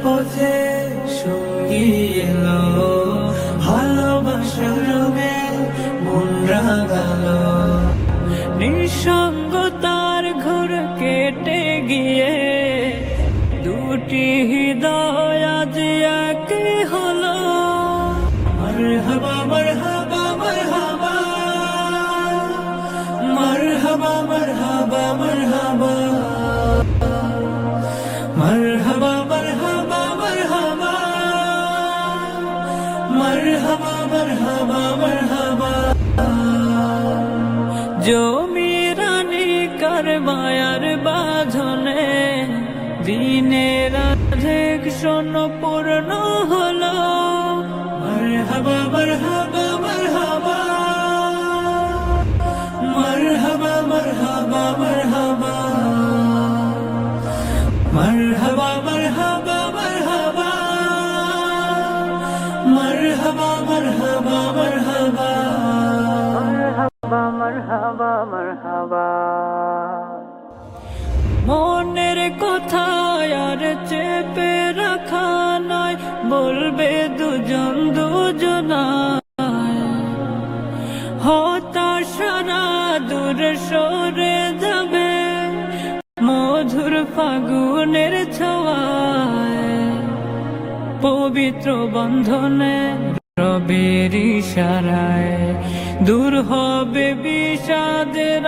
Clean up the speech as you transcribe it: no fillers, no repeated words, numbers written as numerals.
পথে সঙ্গী এলো, ভালোবাসার রঙে মন রাঙালো। নিঃসঙ্গতার ঘোর কেটে গিয়ে দুটি হৃদয় আজ এক হলো। মারহাবা মারহাবা মারহাবা, মারহাবা মারহাবা মারহাবা, মারহাবা মারহাবা মারহাবা, মারহাবা মারহাবা মারহাবা। জমিরানি কার মায়ার বাঁধনে দিনের রাধেক শোন পূর্ণ হলো। মারহাবা মারহাবা মারহাবা, মারহাবা মারহাবা মারহাবা, মারহাবা মারহাবা মারহাবা, মারহাবা মারহাবা মারহাবা, মারহাবা মারহাবা। মনের কথা আর চেপে রাখা নয়, বলবে দুজন দুজনায়। হতাশারা দূর সরে যাবে মধুর ফাগুনের ছোঁয়ায়। পবিত্র বন্ধনে রবের ইশারায় দূর হবে বিষাদের